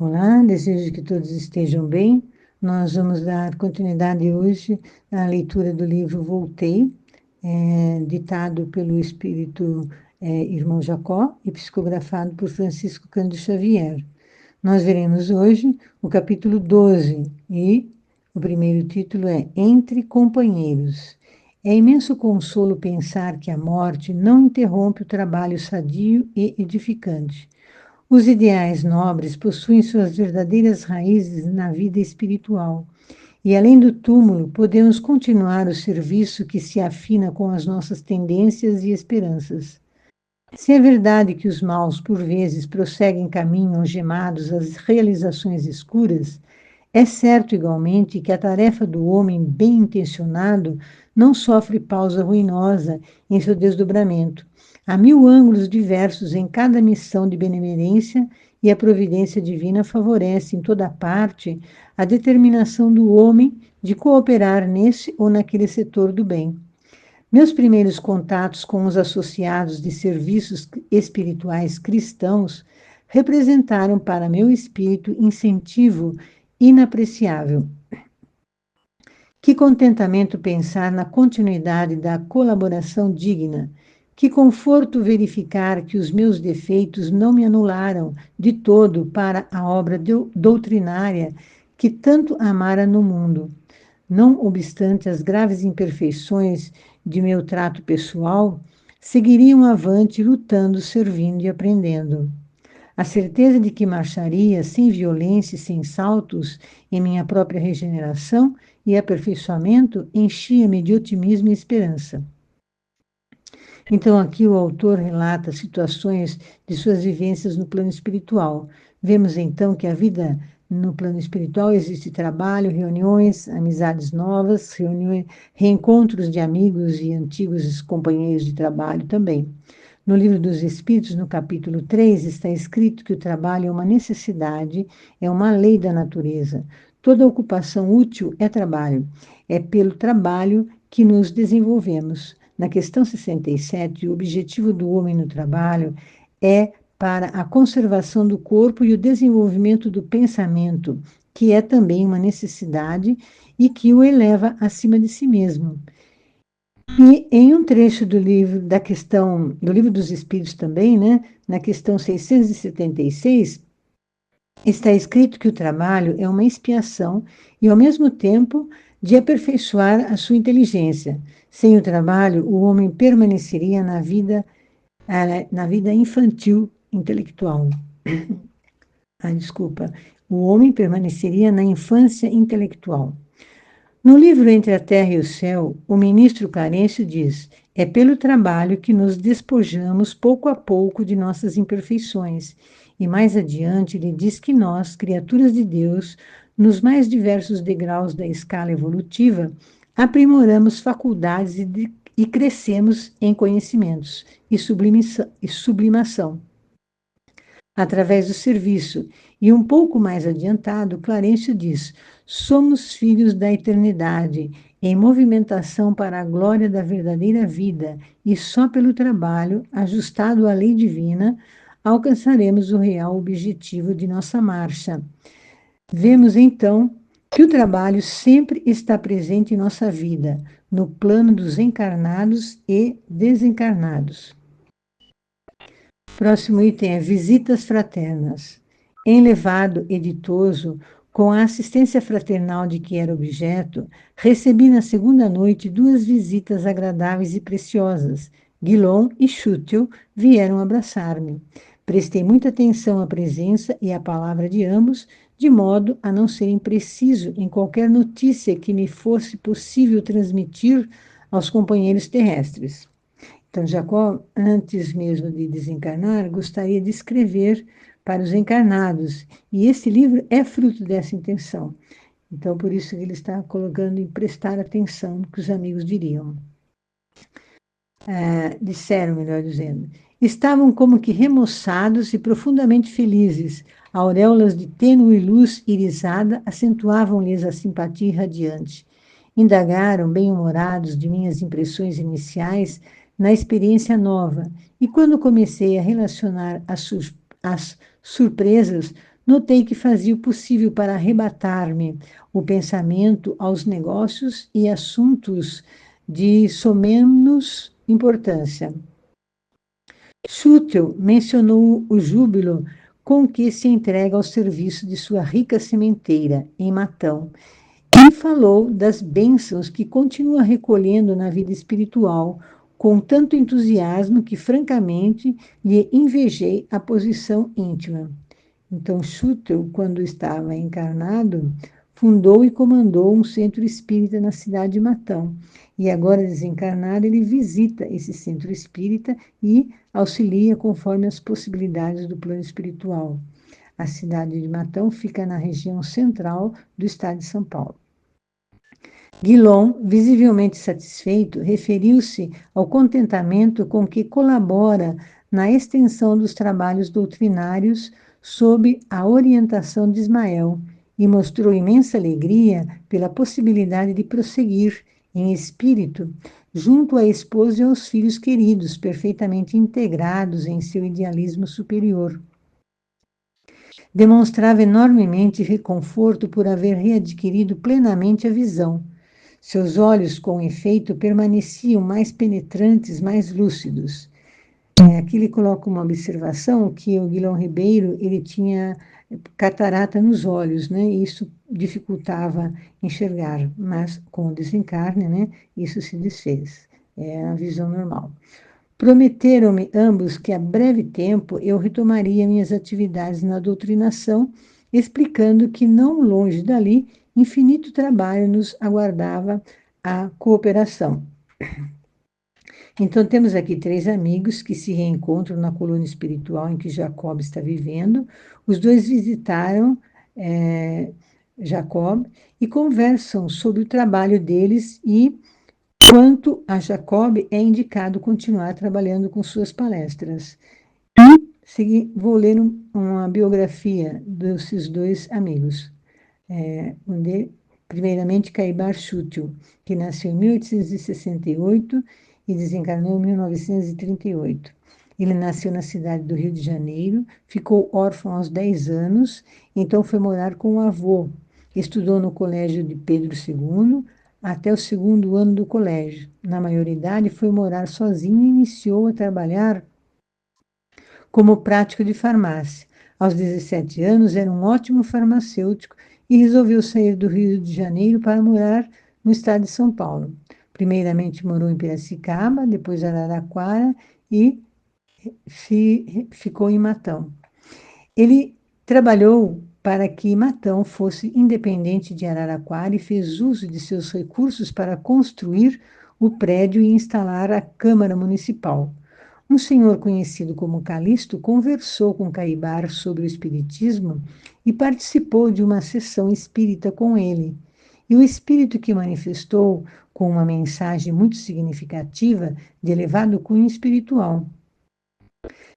Olá, desejo que todos estejam bem. Nós vamos dar continuidade hoje à leitura do livro Voltei, ditado pelo Espírito Irmão Jacó e psicografado por Francisco Cândido Xavier. Nós veremos hoje o capítulo 12 e o primeiro título é Entre Companheiros. É imenso consolo pensar que a morte não interrompe o trabalho sadio e edificante. Os ideais nobres possuem suas verdadeiras raízes na vida espiritual. E além do túmulo, podemos continuar o serviço que se afina com as nossas tendências e esperanças. Se é verdade que os maus, por vezes, prosseguem caminho algemados às realizações escuras, é certo igualmente que a tarefa do homem bem intencionado não sofre pausa ruinosa em seu desdobramento. Há 1000 ângulos diversos em cada missão de benemerência e a providência divina favorece em toda parte a determinação do homem de cooperar nesse ou naquele setor do bem. Meus primeiros contatos com os associados de serviços espirituais cristãos representaram para meu espírito incentivo inapreciável. Que contentamento pensar na continuidade da colaboração digna. Que conforto verificar que os meus defeitos não me anularam de todo para a obra doutrinária que tanto amara no mundo. Não obstante as graves imperfeições de meu trato pessoal, seguiriam avante lutando, servindo e aprendendo. A certeza de que marcharia sem violência e sem saltos em minha própria regeneração e aperfeiçoamento enchia-me de otimismo e esperança. Então, aqui o autor relata situações de suas vivências no plano espiritual. Vemos, então, que a vida no plano espiritual existe trabalho, reuniões, amizades novas, reencontros de amigos e antigos companheiros de trabalho também. No Livro dos Espíritos, no capítulo 3, está escrito que o trabalho é uma necessidade, é uma lei da natureza. Toda ocupação útil é trabalho. É pelo trabalho que nos desenvolvemos. Na questão 67, o objetivo do homem no trabalho é para a conservação do corpo e o desenvolvimento do pensamento, que é também uma necessidade e que o eleva acima de si mesmo. E em um trecho do livro do Livro dos Espíritos também, né, na questão 676, está escrito que o trabalho é uma expiação e, ao mesmo tempo, de aperfeiçoar a sua inteligência. Sem o trabalho, o homem permaneceria na vida infantil intelectual. Desculpa. O homem permaneceria na infância intelectual. No livro Entre a Terra e o Céu, o ministro Clarencio diz: é pelo trabalho que nos despojamos pouco a pouco de nossas imperfeições. E mais adiante ele diz que nós, criaturas de Deus, nos mais diversos degraus da escala evolutiva, aprimoramos faculdades e crescemos em conhecimentos e sublimação. Através do serviço. E um pouco mais adiantado, Clarencio diz: somos filhos da eternidade, em movimentação para a glória da verdadeira vida, e só pelo trabalho, ajustado à lei divina, alcançaremos o real objetivo de nossa marcha. Vemos, então, que o trabalho sempre está presente em nossa vida, no plano dos encarnados e desencarnados. Próximo item é visitas fraternas. Enlevado e ditoso, com a assistência fraternal de que era objeto, recebi na segunda noite 2 visitas agradáveis e preciosas. Guilom e Chútil vieram abraçar-me. Prestei muita atenção à presença e à palavra de ambos, de modo a não ser impreciso em qualquer notícia que me fosse possível transmitir aos companheiros terrestres. Então, Jacó, antes mesmo de desencarnar, gostaria de escrever para os encarnados, e esse livro é fruto dessa intenção. Então, por isso ele está colocando em prestar atenção no que os amigos diriam. Disseram, melhor dizendo. Estavam como que remoçados e profundamente felizes. Auréolas de tênue luz irisada acentuavam-lhes a simpatia irradiante. Indagaram, bem-humorados, de minhas impressões iniciais na experiência nova, e quando comecei a relacionar as surpresas, Notei que fazia o possível para arrebatar-me o pensamento aos negócios e assuntos de somenos importância. Schuttel mencionou o júbilo com que se entrega ao serviço de sua rica sementeira, em Matão, e falou das bênçãos que continua recolhendo na vida espiritual, com tanto entusiasmo que, francamente, lhe invejei a posição íntima. Então, Schuttel, quando estava encarnado, fundou e comandou um centro espírita na cidade de Matão. E agora, desencarnado, ele visita esse centro espírita e auxilia conforme as possibilidades do plano espiritual. A cidade de Matão fica na região central do estado de São Paulo. Guilom, visivelmente satisfeito, referiu-se ao contentamento com que colabora na extensão dos trabalhos doutrinários sob a orientação de Ismael e mostrou imensa alegria pela possibilidade de prosseguir em espírito junto à esposa e aos filhos queridos, perfeitamente integrados em seu idealismo superior. Demonstrava enormemente reconforto por haver readquirido plenamente a visão. Seus olhos, com efeito, permaneciam mais penetrantes, mais lúcidos. Aqui ele coloca uma observação que o Guilherme Ribeiro ele tinha catarata nos olhos, né? E isso dificultava enxergar, mas com o desencarne, né? Isso se desfez. É a visão normal. Prometeram-me ambos que a breve tempo eu retomaria minhas atividades na doutrinação, explicando que não longe dali infinito trabalho nos aguardava a cooperação. Então, temos aqui 3 amigos que se reencontram na colônia espiritual em que Jacob está vivendo. Os dois visitaram Jacob e conversam sobre o trabalho deles e quanto a Jacob é indicado continuar trabalhando com suas palestras. Vou ler uma biografia desses 2 amigos. Primeiramente, Caibar Schuttel, que nasceu em 1868 e desencarnou em 1938. Ele nasceu na cidade do Rio de Janeiro, ficou órfão aos 10 anos, então foi morar com o avô. Estudou no colégio de Pedro II até o 2º ano do colégio. Na maioridade, foi morar sozinho e iniciou a trabalhar como prático de farmácia. Aos 17 anos, era um ótimo farmacêutico e resolveu sair do Rio de Janeiro para morar no estado de São Paulo. Primeiramente morou em Piracicaba, depois Araraquara e ficou em Matão. Ele trabalhou para que Matão fosse independente de Araraquara e fez uso de seus recursos para construir o prédio e instalar a Câmara Municipal. Um senhor conhecido como Calixto conversou com Caibar sobre o espiritismo e participou de uma sessão espírita com ele. E o espírito que manifestou com uma mensagem muito significativa de elevado cunho espiritual.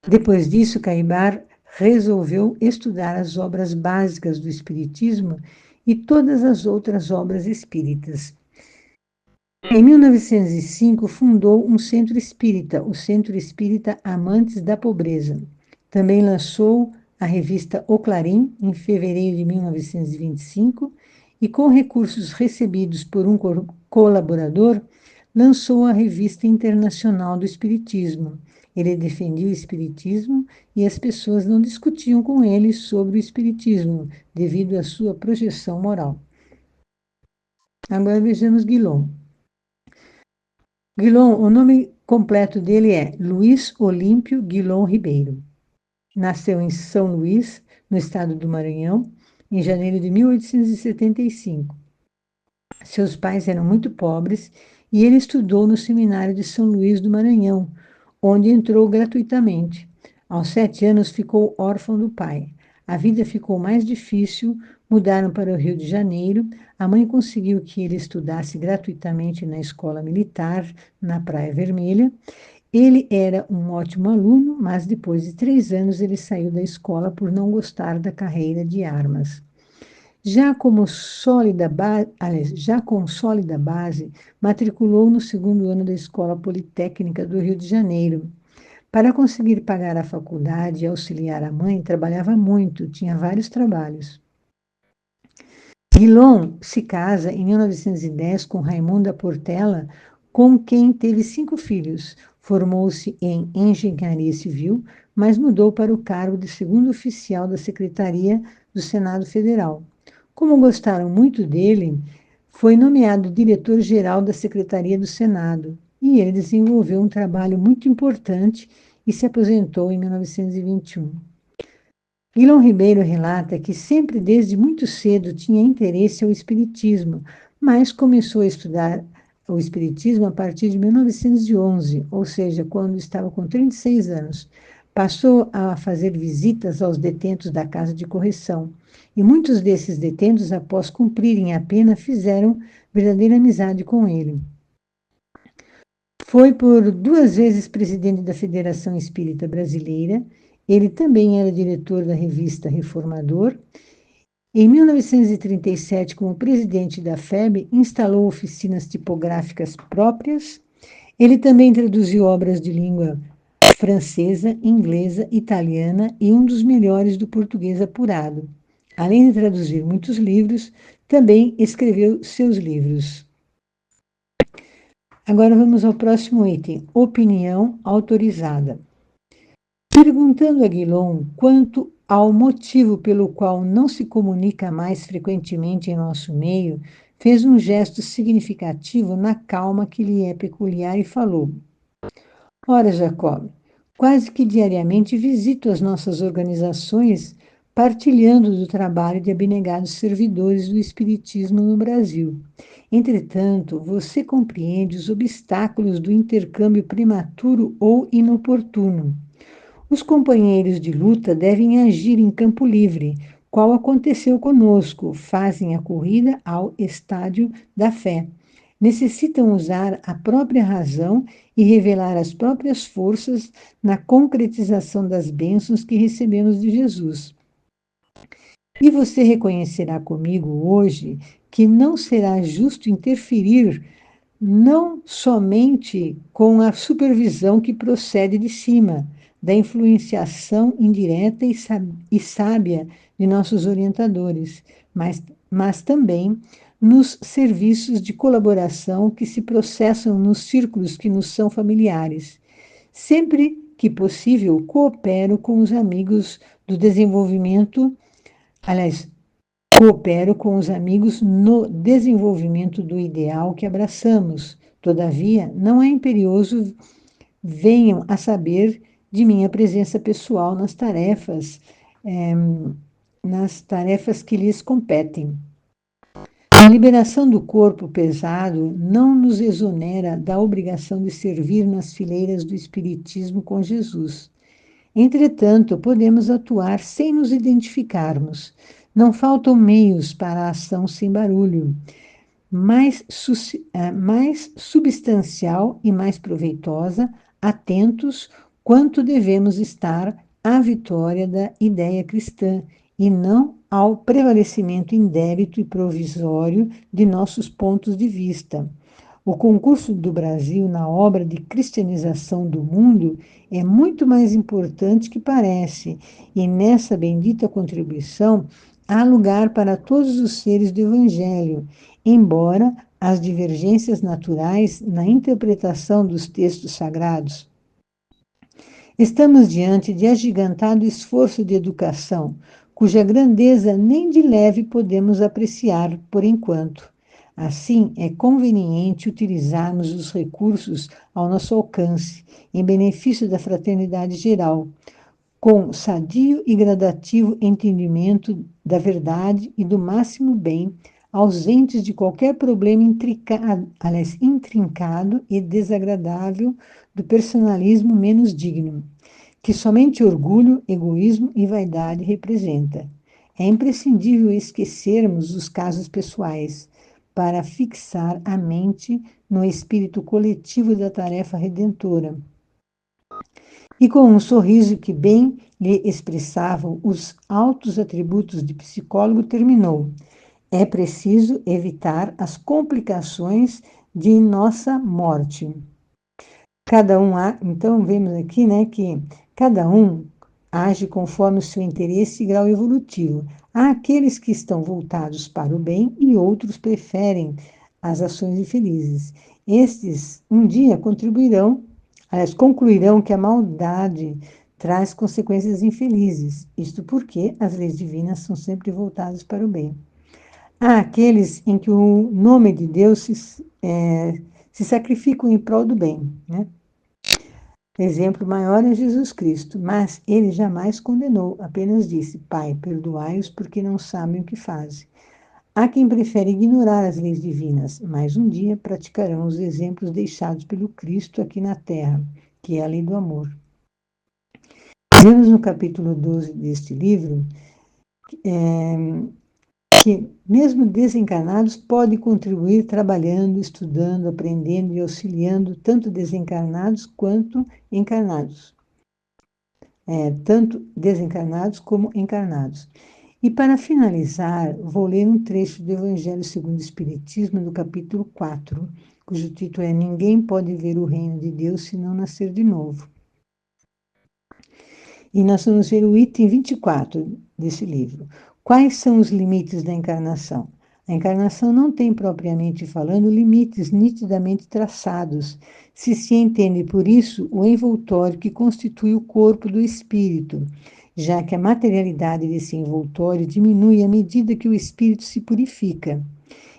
Depois disso, Caibar resolveu estudar as obras básicas do espiritismo e todas as outras obras espíritas. Em 1905, fundou um centro espírita, o Centro Espírita Amantes da Pobreza. Também lançou a revista O Clarim, em fevereiro de 1925, e com recursos recebidos por um colaborador, lançou a Revista Internacional do Espiritismo. Ele defendia o espiritismo e as pessoas não discutiam com ele sobre o espiritismo, devido à sua projeção moral. Agora vejamos Guilom. Guilom, o nome completo dele é Luiz Olímpio Guilom Ribeiro. Nasceu em São Luís, no estado do Maranhão, em janeiro de 1875. Seus pais eram muito pobres e ele estudou no seminário de São Luís do Maranhão, onde entrou gratuitamente. Aos 7 anos ficou órfão do pai. A vida ficou mais difícil, mudaram para o Rio de Janeiro. A mãe conseguiu que ele estudasse gratuitamente na escola militar, na Praia Vermelha. Ele era um ótimo aluno, mas depois de 3 anos ele saiu da escola por não gostar da carreira de armas. Já com sólida base, matriculou no 2º ano da Escola Politécnica do Rio de Janeiro. Para conseguir pagar a faculdade e auxiliar a mãe, trabalhava muito, tinha vários trabalhos. Guilom se casa em 1910 com Raimunda Portela, com quem teve 5 filhos. Formou-se em engenharia civil, mas mudou para o cargo de segundo oficial da Secretaria do Senado Federal. Como gostaram muito dele, foi nomeado diretor-geral da Secretaria do Senado e ele desenvolveu um trabalho muito importante e se aposentou em 1921. Guilom Ribeiro relata que sempre desde muito cedo tinha interesse ao espiritismo, mas começou a estudar o espiritismo a partir de 1911, ou seja, quando estava com 36 anos. Passou a fazer visitas aos detentos da casa de correção, e muitos desses detentos, após cumprirem a pena, fizeram verdadeira amizade com ele. Foi por 2 vezes presidente da Federação Espírita Brasileira. Ele também era diretor da revista Reformador. Em 1937, como presidente da FEB, instalou oficinas tipográficas próprias. Ele também traduziu obras de língua francesa, inglesa, italiana e um dos melhores do português apurado. Além de traduzir muitos livros, também escreveu seus livros. Agora vamos ao próximo item, opinião autorizada. Perguntando a Guilom quanto ao motivo pelo qual não se comunica mais frequentemente em nosso meio, fez um gesto significativo na calma que lhe é peculiar e falou: Ora, Jacob, quase que diariamente visito as nossas organizações, partilhando do trabalho de abnegados servidores do Espiritismo no Brasil. Entretanto, você compreende os obstáculos do intercâmbio prematuro ou inoportuno. Os companheiros de luta devem agir em campo livre, qual aconteceu conosco, fazem a corrida ao estádio da fé. Necessitam usar a própria razão e revelar as próprias forças na concretização das bênçãos que recebemos de Jesus. E você reconhecerá comigo hoje que não será justo interferir não somente com a supervisão que procede de cima, da influenciação indireta e sábia de nossos orientadores, mas também nos serviços de colaboração que se processam nos círculos que nos são familiares. Sempre que possível, coopero com os amigos do desenvolvimento, aliás, coopero com os amigos no desenvolvimento do ideal que abraçamos. Todavia, não é imperioso venham a saber de minha presença pessoal nas tarefas que lhes competem. A liberação do corpo pesado não nos exonera da obrigação de servir nas fileiras do Espiritismo com Jesus. Entretanto, podemos atuar sem nos identificarmos. Não faltam meios para a ação sem barulho, mais substancial e mais proveitosa, atentos quanto devemos estar à vitória da ideia cristã e não ao prevalecimento indébito e provisório de nossos pontos de vista. O concurso do Brasil na obra de cristianização do mundo é muito mais importante que parece, e nessa bendita contribuição há lugar para todos os seres do Evangelho, embora as divergências naturais na interpretação dos textos sagrados. Estamos diante de agigantado esforço de educação, cuja grandeza nem de leve podemos apreciar por enquanto. Assim, é conveniente utilizarmos os recursos ao nosso alcance, em benefício da fraternidade geral, com sadio e gradativo entendimento da verdade e do máximo bem, ausentes de qualquer problema intrincado e desagradável do personalismo menos digno, que somente orgulho, egoísmo e vaidade representa. É imprescindível esquecermos os casos pessoais, para fixar a mente no espírito coletivo da tarefa redentora. E com um sorriso que bem lhe expressavam os altos atributos de psicólogo, terminou: é preciso evitar as complicações de nossa morte. Então, vemos aqui, né, que cada um age conforme o seu interesse e grau evolutivo. Há aqueles que estão voltados para o bem e outros preferem as ações infelizes. Estes, um dia, concluirão que a maldade traz consequências infelizes. Isto porque as leis divinas são sempre voltadas para o bem. Há aqueles em que o nome de Deus se sacrificam em prol do bem, né? O exemplo maior é Jesus Cristo, mas ele jamais condenou, apenas disse: Pai, perdoai-os porque não sabem o que fazem. Há quem prefere ignorar as leis divinas, mas um dia praticarão os exemplos deixados pelo Cristo aqui na terra, que é a lei do amor. Vemos no capítulo 12 deste livro que, mesmo desencarnados, podem contribuir trabalhando, estudando, aprendendo e auxiliando tanto desencarnados quanto encarnados. Tanto desencarnados como encarnados. E para finalizar, vou ler um trecho do Evangelho segundo o Espiritismo, do capítulo 4, cujo título é Ninguém pode ver o reino de Deus se não nascer de novo. E nós vamos ver o item 24 desse livro. Quais são os limites da encarnação? A encarnação não tem, propriamente falando, limites nitidamente traçados, se entende por isso o envoltório que constitui o corpo do espírito, já que a materialidade desse envoltório diminui à medida que o espírito se purifica.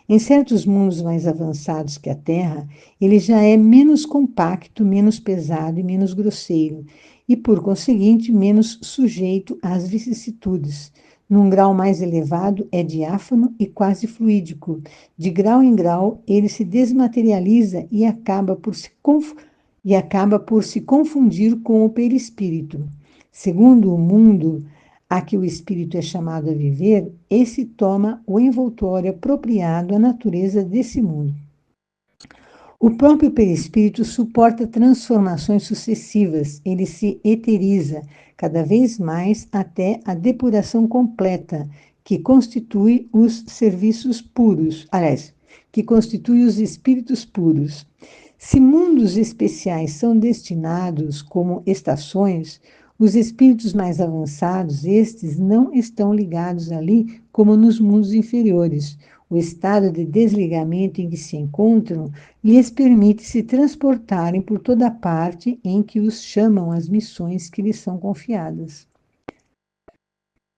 Em certos mundos mais avançados que a Terra, ele já é menos compacto, menos pesado e menos grosseiro, e, por conseguinte, menos sujeito às vicissitudes. Num grau mais elevado, é diáfano e quase fluídico. De grau em grau, ele se desmaterializa e acaba por se confundir com o perispírito. Segundo o mundo a que o espírito é chamado a viver, esse toma o envoltório apropriado à natureza desse mundo. O próprio perispírito suporta transformações sucessivas, ele se eteriza cada vez mais até a depuração completa, que constitui os serviços puros, que constitui os espíritos puros. Se mundos especiais são destinados como estações, os espíritos mais avançados, estes não estão ligados ali como nos mundos inferiores. O estado de desligamento em que se encontram lhes permite se transportarem por toda parte em que os chamam as missões que lhes são confiadas.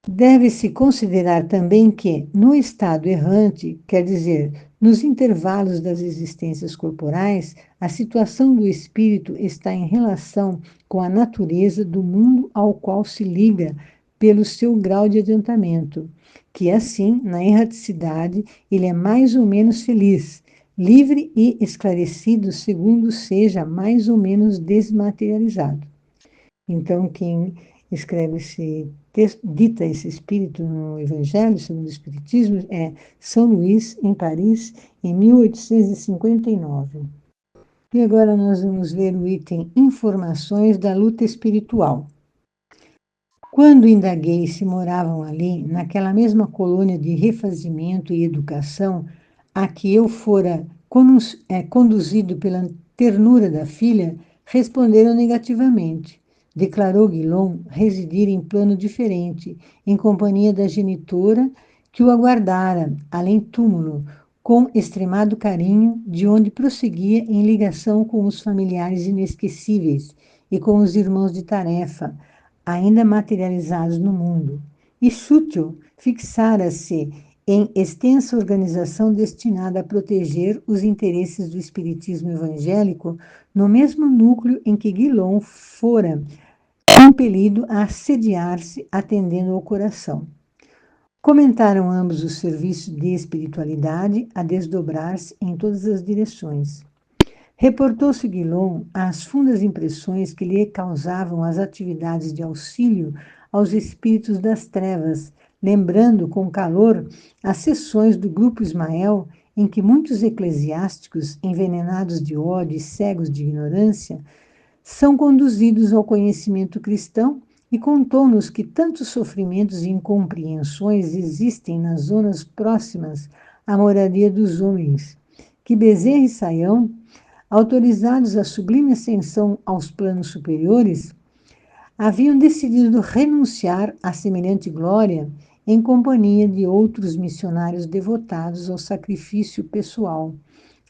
Deve-se considerar também que, no estado errante, quer dizer, nos intervalos das existências corporais, a situação do espírito está em relação com a natureza do mundo ao qual se liga pelo seu grau de adiantamento, que assim, na erraticidade, ele é mais ou menos feliz, livre e esclarecido segundo seja mais ou menos desmaterializado. Então, quem escreve dita esse espírito no Evangelho, segundo o Espiritismo, é São Luís, em Paris, em 1859. E agora nós vamos ver o item Informações da Luta Espiritual. Quando indaguei se moravam ali, naquela mesma colônia de refazimento e educação, a que eu fora conduzido pela ternura da filha, responderam negativamente. Declarou Guilom residir em plano diferente, em companhia da genitora, que o aguardara, além túmulo, com extremado carinho, de onde prosseguia em ligação com os familiares inesquecíveis e com os irmãos de tarefa, ainda materializados no mundo. E Chútil fixara-se em extensa organização destinada a proteger os interesses do espiritismo evangélico no mesmo núcleo em que Guilom fora compelido a assediar-se atendendo ao coração. Comentaram ambos o serviço de espiritualidade a desdobrar-se em todas as direções. Reportou-se Guilom às fundas impressões que lhe causavam as atividades de auxílio aos espíritos das trevas, lembrando com calor as sessões do Grupo Ismael, em que muitos eclesiásticos, envenenados de ódio e cegos de ignorância, são conduzidos ao conhecimento cristão, e contou-nos que tantos sofrimentos e incompreensões existem nas zonas próximas à moradia dos homens, que Bezerra e Saião autorizados à sublime ascensão aos planos superiores, haviam decidido renunciar a semelhante glória em companhia de outros missionários devotados ao sacrifício pessoal,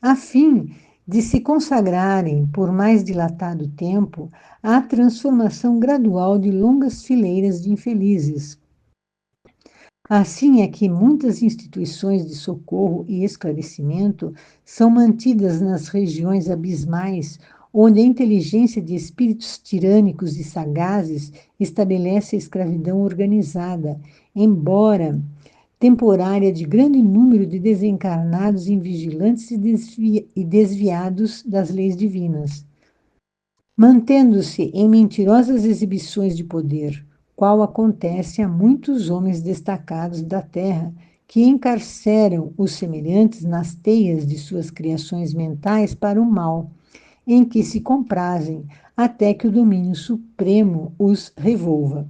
a fim de se consagrarem por mais dilatado tempo à transformação gradual de longas fileiras de infelizes. Assim é que muitas instituições de socorro e esclarecimento são mantidas nas regiões abismais, onde a inteligência de espíritos tirânicos e sagazes estabelece a escravidão organizada, embora temporária, de grande número de desencarnados invigilantes e desviados das leis divinas, mantendo-se em mentirosas exibições de poder, qual acontece a muitos homens destacados da terra que encarceram os semelhantes nas teias de suas criações mentais para o mal, em que se comprazem até que o domínio supremo os revolva.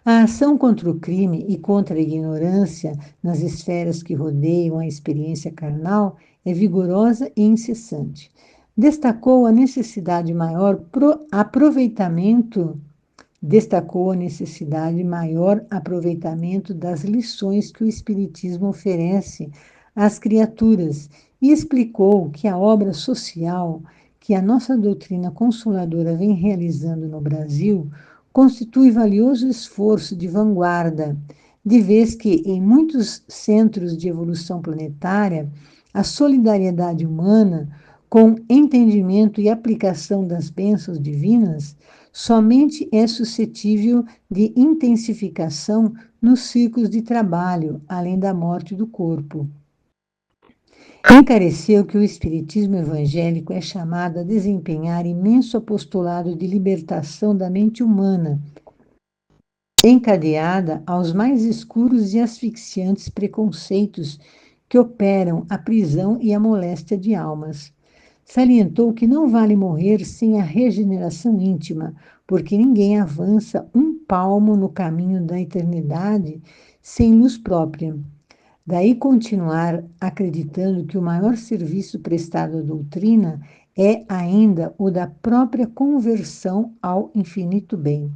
A ação contra o crime e contra a ignorância nas esferas que rodeiam a experiência carnal é vigorosa e incessante. Destacou a necessidade maior aproveitamento das lições que o Espiritismo oferece às criaturas e explicou que a obra social que a nossa doutrina consoladora vem realizando no Brasil constitui valioso esforço de vanguarda, de vez que, em muitos centros de evolução planetária, a solidariedade humana, com entendimento e aplicação das bênçãos divinas, somente é suscetível de intensificação nos círculos de trabalho, além da morte do corpo. Encareceu que o Espiritismo evangélico é chamado a desempenhar imenso apostolado de libertação da mente humana, encadeada aos mais escuros e asfixiantes preconceitos que operam a prisão e a moléstia de almas. Salientou que não vale morrer sem a regeneração íntima, porque ninguém avança um palmo no caminho da eternidade sem luz própria. Daí continuar acreditando que o maior serviço prestado à doutrina é ainda o da própria conversão ao infinito bem.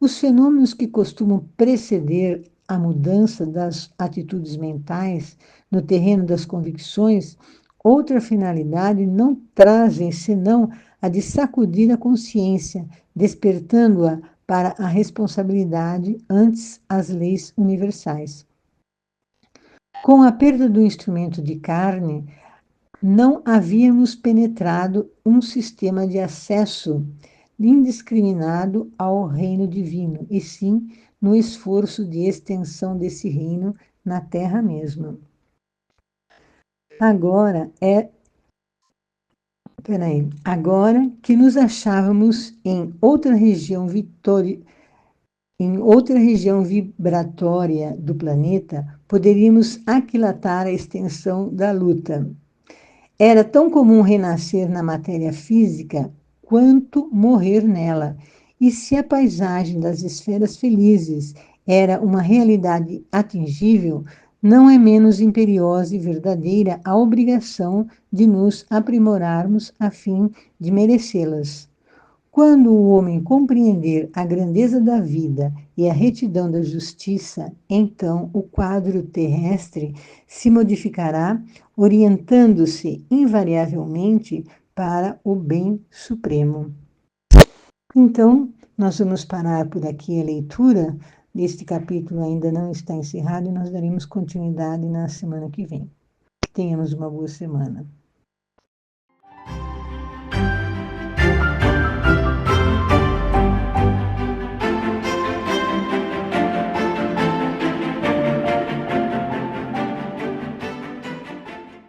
Os fenômenos que costumam preceder a mudança das atitudes mentais no terreno das convicções, outra finalidade não trazem senão a de sacudir a consciência, despertando-a para a responsabilidade antes as leis universais. Com a perda do instrumento de carne, não havíamos penetrado um sistema de acesso indiscriminado ao reino divino, e sim no esforço de extensão desse reino na terra mesma. Agora que nos achávamos em outra região vibratória do planeta, poderíamos aquilatar a extensão da luta. Era tão comum renascer na matéria física quanto morrer nela, e se a paisagem das esferas felizes era uma realidade atingível, não é menos imperiosa e verdadeira a obrigação de nos aprimorarmos a fim de merecê-las. Quando o homem compreender a grandeza da vida e a retidão da justiça, então o quadro terrestre se modificará, orientando-se invariavelmente para o bem supremo. Então, nós vamos parar por aqui a leitura deste capítulo, ainda não está encerrado, e nós daremos continuidade na semana que vem. Tenhamos uma boa semana.